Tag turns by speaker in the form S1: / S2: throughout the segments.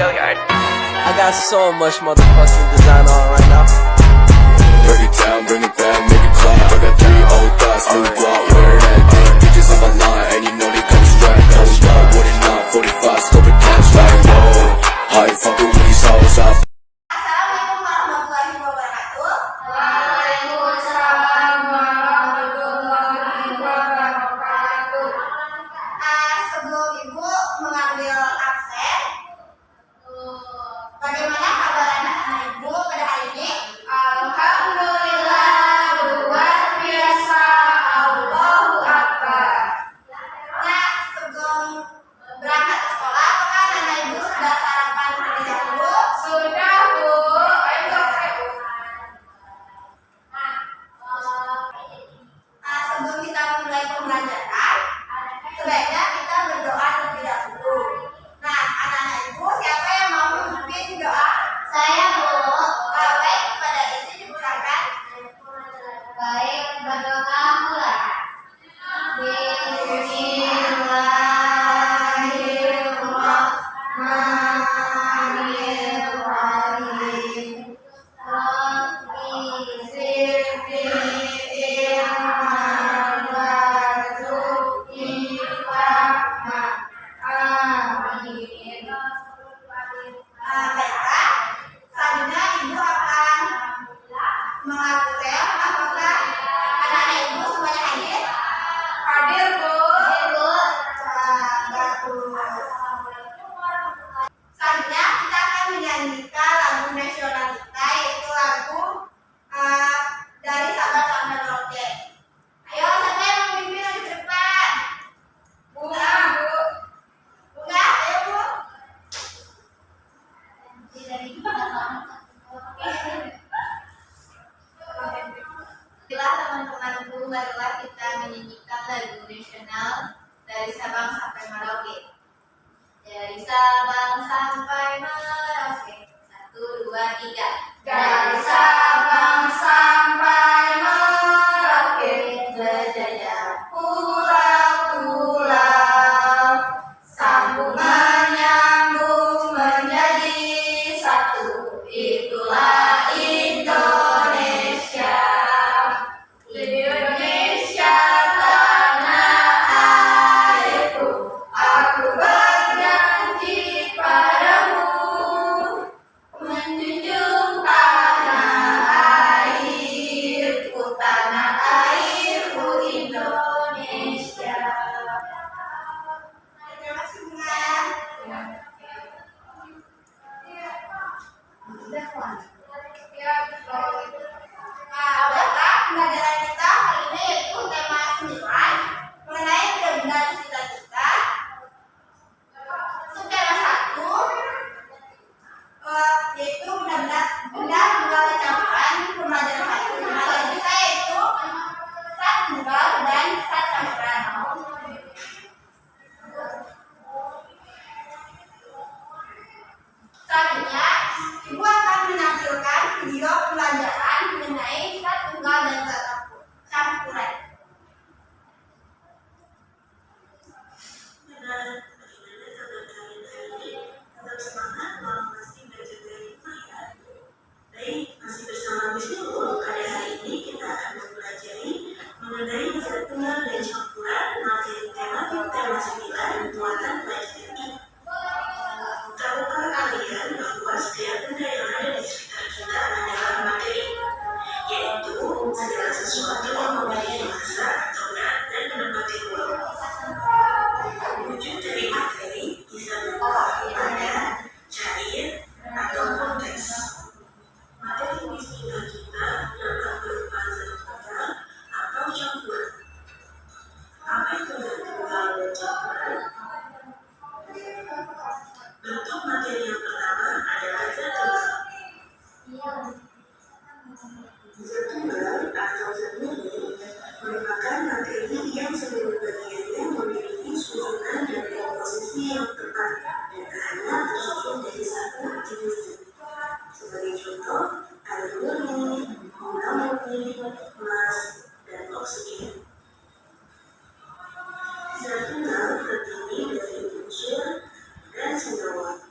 S1: Hilliard. I got so much motherfucking design on right now.
S2: Break it down, bring it back, make it clap. I got 3 old thoughts, new guap, wear that thing. Bitches on my line, and you know they come strapped. Hold up, what it not, 45, scope it cash like, whoa. How you fucking with these hoes up?
S3: Assalamualaikum warahmatullahi wabarakatuh. Waalaikumsalam warahmatullahi wabarakatuh. Sebelum Ibu mengambil absen, bagaimana kabar anak-anak Ibu pada hari ini? Alhamdulillah, luar biasa, Allahu Akbar. Nah, sebelum berangkat ke sekolah, apakah anak Ibu sudah sarapan terlebih dahulu? Sudah, Bu. Sebelum kita memulai pembelajaran, sebaiknya kita berdoa terlebih dahulu. Nah, anak-anak Ibu, siapa yang mau memimpin doa? Saya, Bu. Baik, pada isi dipersilakan. Baik, berdoa mulai. Bismillahirrahmanirrahim. Rabbi zidni ilman warzuqni fahma. Amin. Baiklah, selanjutnya Ibu akan mengabsen apakah anak-anak Ibu semuanya hadir? Hadir, Bu. Bagus. Selanjutnya kita akan menyanyikan lagu nasional kita, yaitu lagu dari Sabang sampai Merauke. Ayo, siapa yang memimpin di depan? Bunga, Bu. Bunga, ayo, Bu. Bila teman-temanku, marilah kita menyanyikan lagu nasional dari Sabang sampai Merauke. Dari Sabang sampai Merauke. 1, 2, 3. Dari Sabang sampai Merauke, berjaya pulau-pulau, sambung menyambung menjadi satu. Itulah Indonesia. Indonesia tanah airku, aku berjanji padamu, menjunjung tanah airku, tanah airku Indonesia. Terima kasih, Bunga. Baiklah, pembelajaran kita hari ini yaitu tema 9 mengenai benar-benar cita-cita. Untuk tema 1 yaitu benar-benar tunggal campuran pembelajaran 1. Pembelajaran kita yaitu sat tunggal dan sat campuran. Selanjutnya, Ibu akan menampilkan video pembelajaran mengenai sat tunggal dan sat campuran.
S4: Tetap semangat walau masih belajar dari rumah ya. Baik, masih bersama Miss Nurul. Pada hari ini kita akan mempelajari mengenai sat tunggal dan campuran materi tematik tema 9 muatan pelajaran ini. Tahukah kalian bahwa setiap benda yang ada di sekitar kita adalah materi, yaitu segala sesuatu yang memiliki massa atau berat dan menempati ruang. Wujud dari materi bisa berupa padat, cair, ataupun gas. Materi di sekitar kita dapat berupa zat tunggal atau campuran. Apa itu zat tunggal dan campuran? Bentuk materi yang pertama adalah zat tunggal. Zat tunggal atau zat murni merupakan materi yang seluruh bagiannya memiliki susunan dan komposisi yang tepat dan hanya tersusun dari satu jenis zat. Sebagai contoh, air murni, gula murni, emas, dan oksigen. Zat tunggal terdiri dari unsur dan senyawa.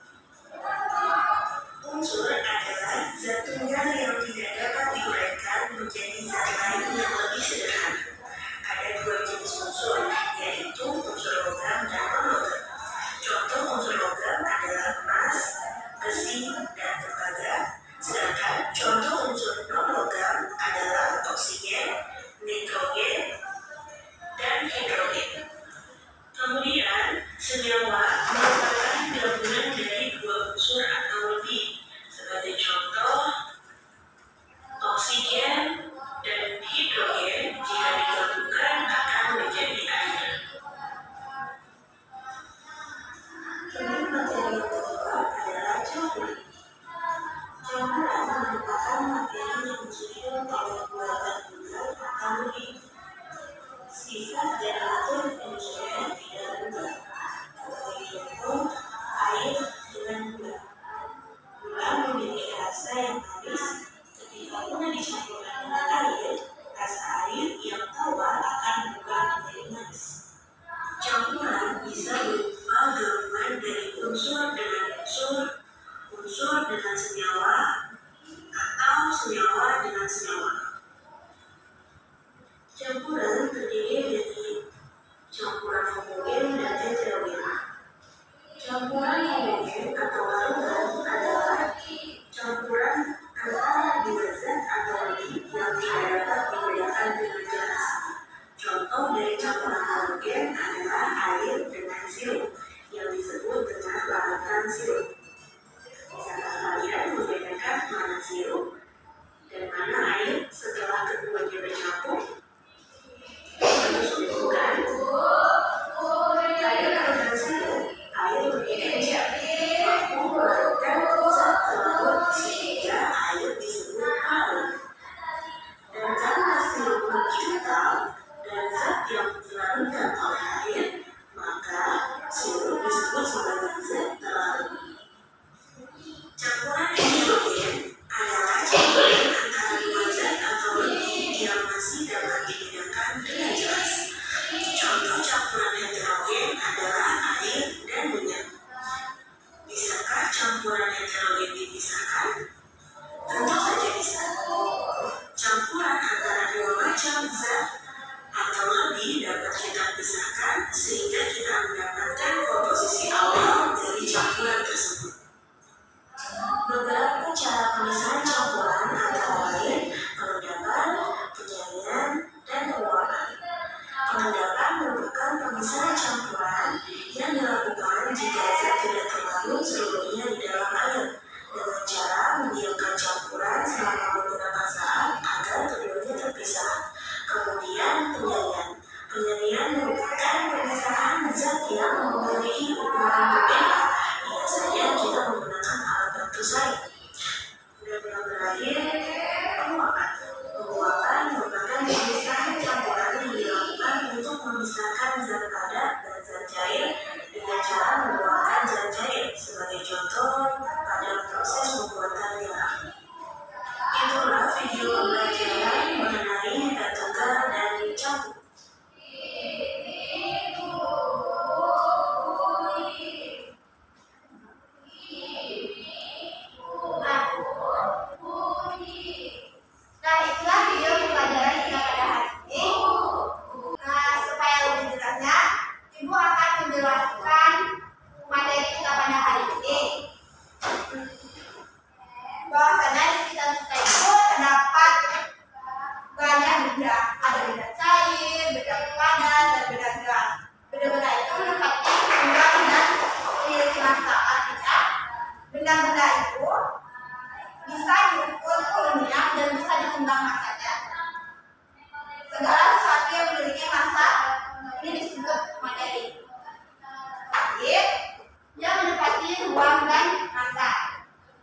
S3: ruang dan massa.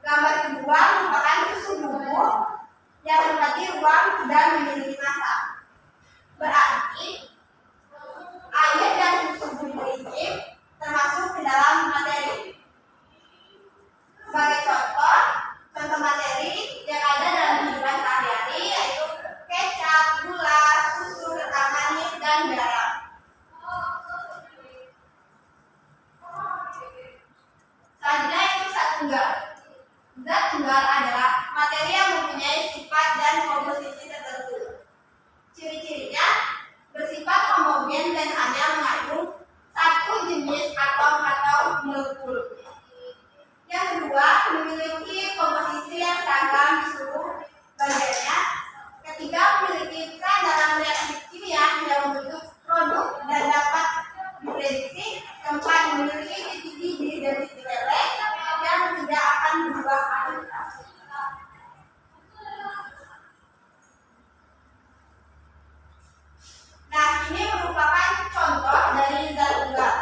S3: Gambar kedua merupakan susu bubuk yang menempati ruang dan memiliki massa. Berarti air dan susu bubuk ini termasuk ke dalam materi. Sebagai contoh materi yang ada dalam kehidupan sehari-hari yaitu kecap, gula, susu, kental manis, dan garam. Selanjutnya itu zat tunggal. Zat tunggal adalah materi yang mempunyai sifat dan komposisi tertentu. Ciri-cirinya bersifat homogen dan hanya mengandung satu jenis atom atau molekul. Yang kedua, memiliki komposisi yang seragam di seluruh bagiannya. Ketiga, memiliki peran dalam reaksi kimia yang membentuk produk dan dapat diprediksi. Keempat, memiliki titik D dan titik L yang tidak akan berubah kualitas. Nah, ini merupakan contoh dari zat tunggal.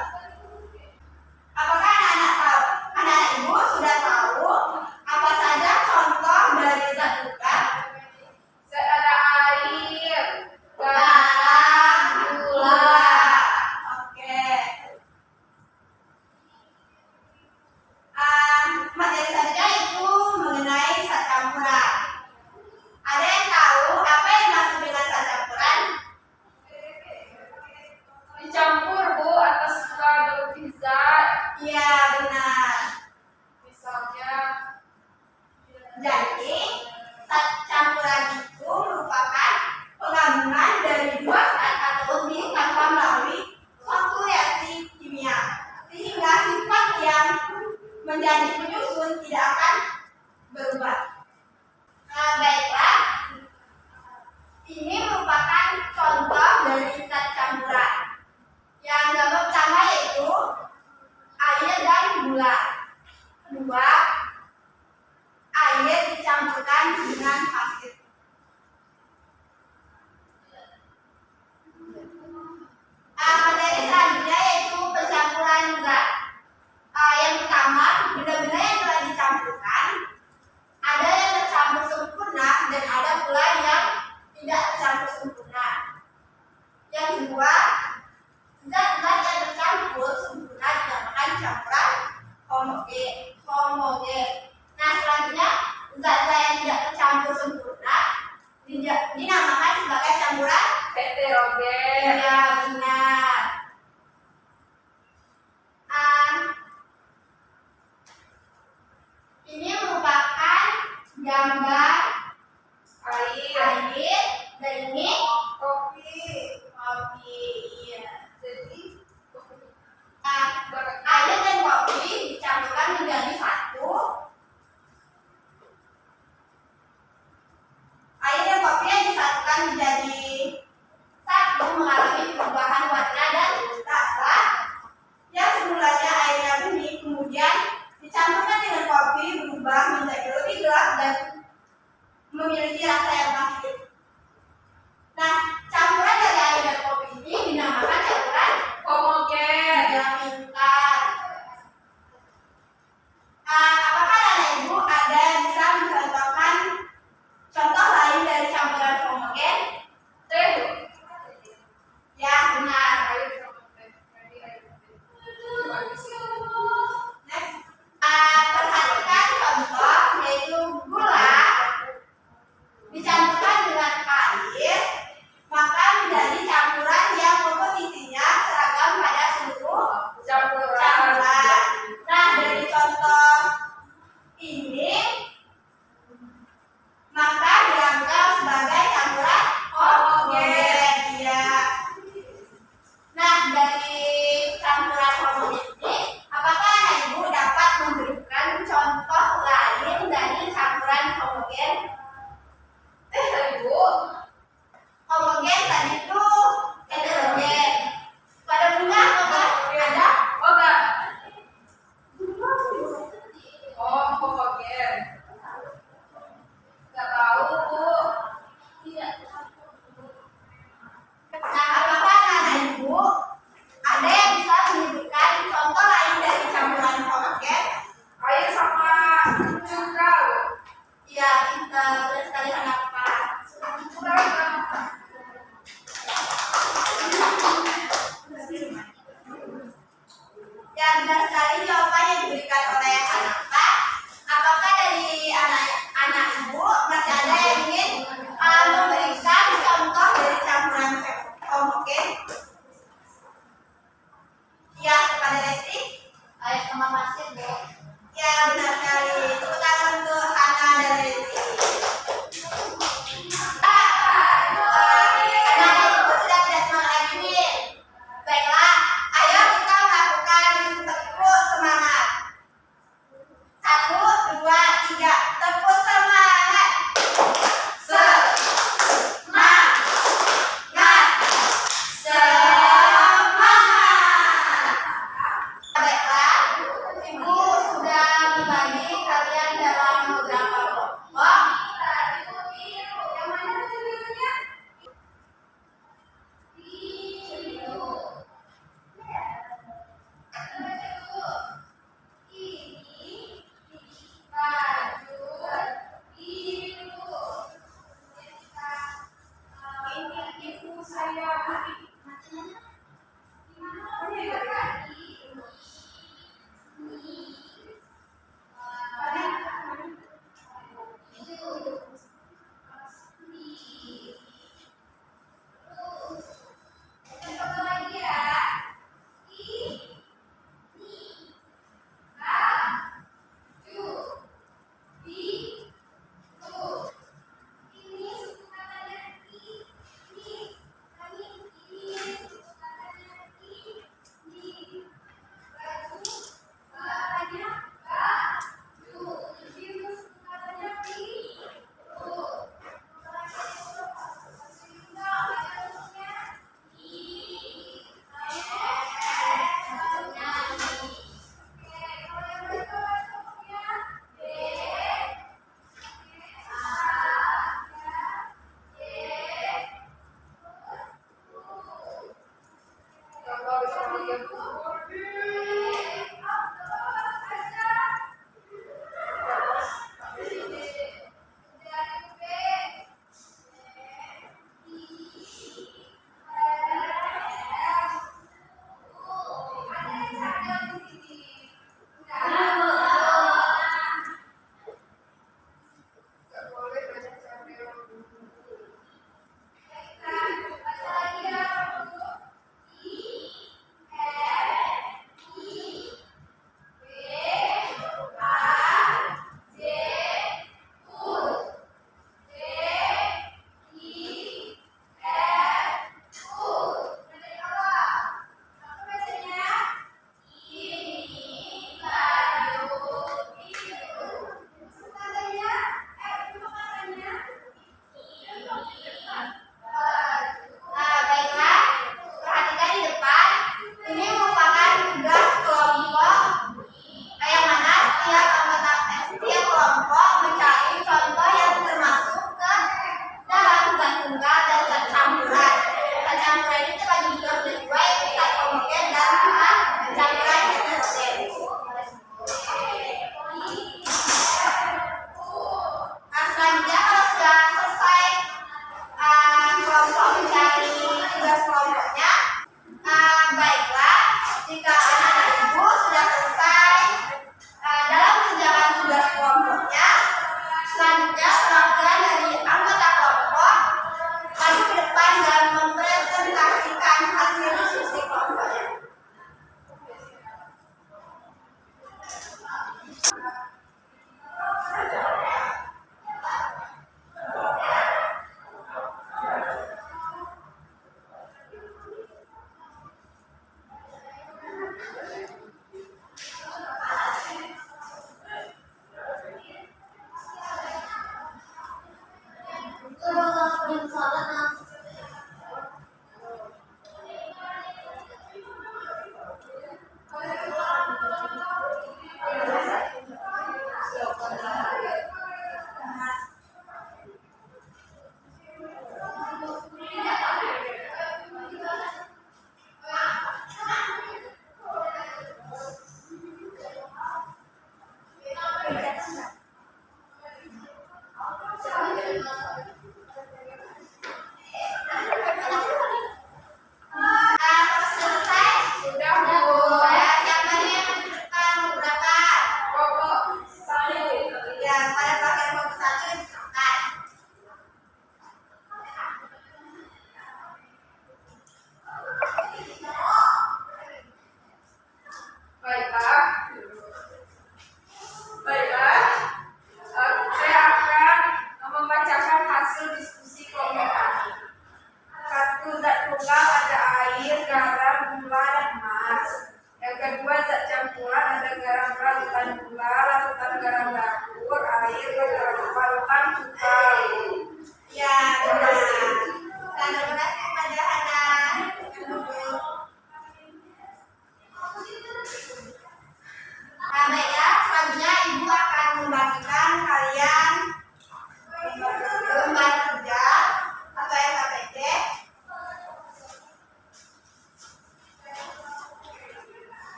S3: Apakah anak-anak tahu? Anak-anak ibu sudah tahu apa saja contoh dari zat tunggal?
S5: Ada air,
S3: Garam, gula. Oke. Materi selanjutnya itu mengenai zat campuran. Ada yang tahu apa yang dimaksud dengan zat campuran?
S5: dicampur Bu atas suka berlebih zat.
S3: Iya, benar.
S5: Misalnya
S3: Jadi, zat campuran itu merupakan penggabungan dari dua zat atau lebih tanpa melalui suatu reaksi kimia, sehingga sifat yang menjadi penyusun tidak akan berubah. Nah, baiklah, ini merupakan contoh dari zat campuran. Yang gambar pertama yaitu air dan gula. Kedua, air dicampurkan dengan pasir. Materi selanjutnya yaitu pencampuran zat. Yang pertama, benda-benda yang telah dicampurkan ada yang tercampur sempurna dan ada pula yang tidak tercampur sempurna. Yang kedua, zat-zat yang tercampur sempurna dinamakan campuran homogen. Nah, selanjutnya zat-zat yang tidak tercampur sempurna dinamakan sebagai campuran
S5: heterogen.
S3: ya, benar. Ini merupakan gambar air dan ini kopi. Iya.
S5: Jadi
S3: Air dan kopi dicampurkan menjadi satu. Air dan kopi yang disatukan menjadi satu mengalami perubahan warna dan rasa. Yang semulanya airnya bening, kemudian dicampurkan dengan kopi berubah menjadi lebih gelap dan memiliki rasa yang pahit. Nah, campuran dari air dan kopi ini dinamakan campuran
S5: homogen.
S3: yang pintar. Apakah anak ibu ada yang bisa mencontohkan contoh lain dari campuran homogen?
S5: Teh.
S3: Ya, benar.
S5: Air homogen. Jadi air homogen.
S3: Next, perhatikan contoh yaitu gula dicampurkan dengan air, maka menjadi campuran yang komposisi masif, Bu. Ya, benar sekali. Tepuk tangan untuk Hana dan Rezi. Anak-anak ibu sudah tidak semangat lagi nih. Baiklah, ayo kita melakukan tepuk semangat. 1, 2, 3, tepuk semangat. Semangat. Baiklah, Ibu sudah membagi kalian dalam beberapa kelompok.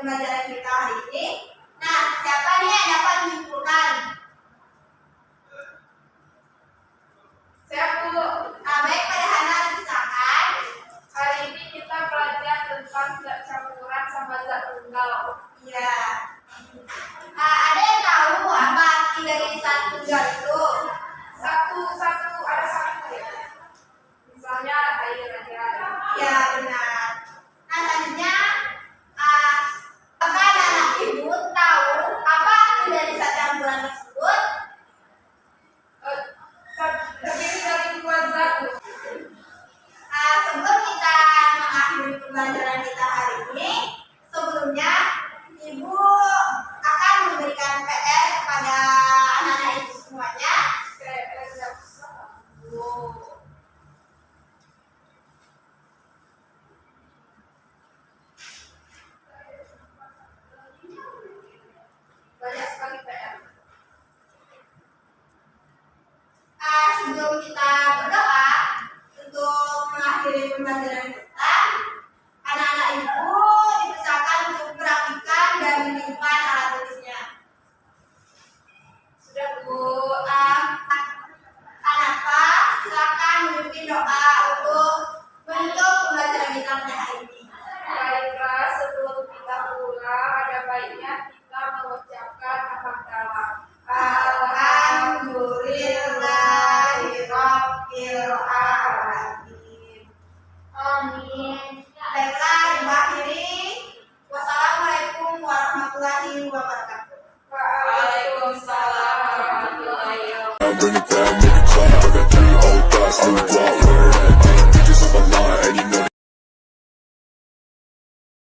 S3: pembelajaran kita hari ini. Nah, siapa nih yang dapat menyimpulkan?
S5: Saya Bu.
S3: Nah, baik, pada Hana disahkan.
S5: Hari ini kita belajar tentang zat campuran sama zat tunggal.
S3: Iya. Ada yang tahu apa arti dari zat tunggal itu?
S5: Satu ada satu ya. Misalnya air aja.
S3: Ya, benar. Nah, selanjutnya, apakah anak ibu tahu apa arti dari zat campuran tersebut?
S5: Terdiri dari dua zat.
S3: Sebelum kita mengakhiri pembelajaran kita hari ini, sebelumnya ibu akan memberikan PR kepada anak-anak ibu semuanya.
S5: Banyak sekali PR.
S3: Sebelum kita berdoa untuk mengakhiri pembelajaran kita, anak-anak ibu dipersilakan untuk merapikan dan menyimpan alat tulisnya.
S5: Sudah Bu.
S3: Anapa, silakan memimpin doa untuk menutup pembelajaran kita pada hari ini.
S5: Baiklah, sebelum kita pulang, ada baiknya kita mengucapkan hamdalah.
S3: Alhamdulillahirrahmanirrahim. Amin. Baiklah, ibu akhiri. Wassalamualaikum warahmatullahi wabarakatuh.
S5: Waalaikumsalam warahmatullahi wabarakatuh.
S2: Bring it down, make it clap. I got 3 old thoughts, new block.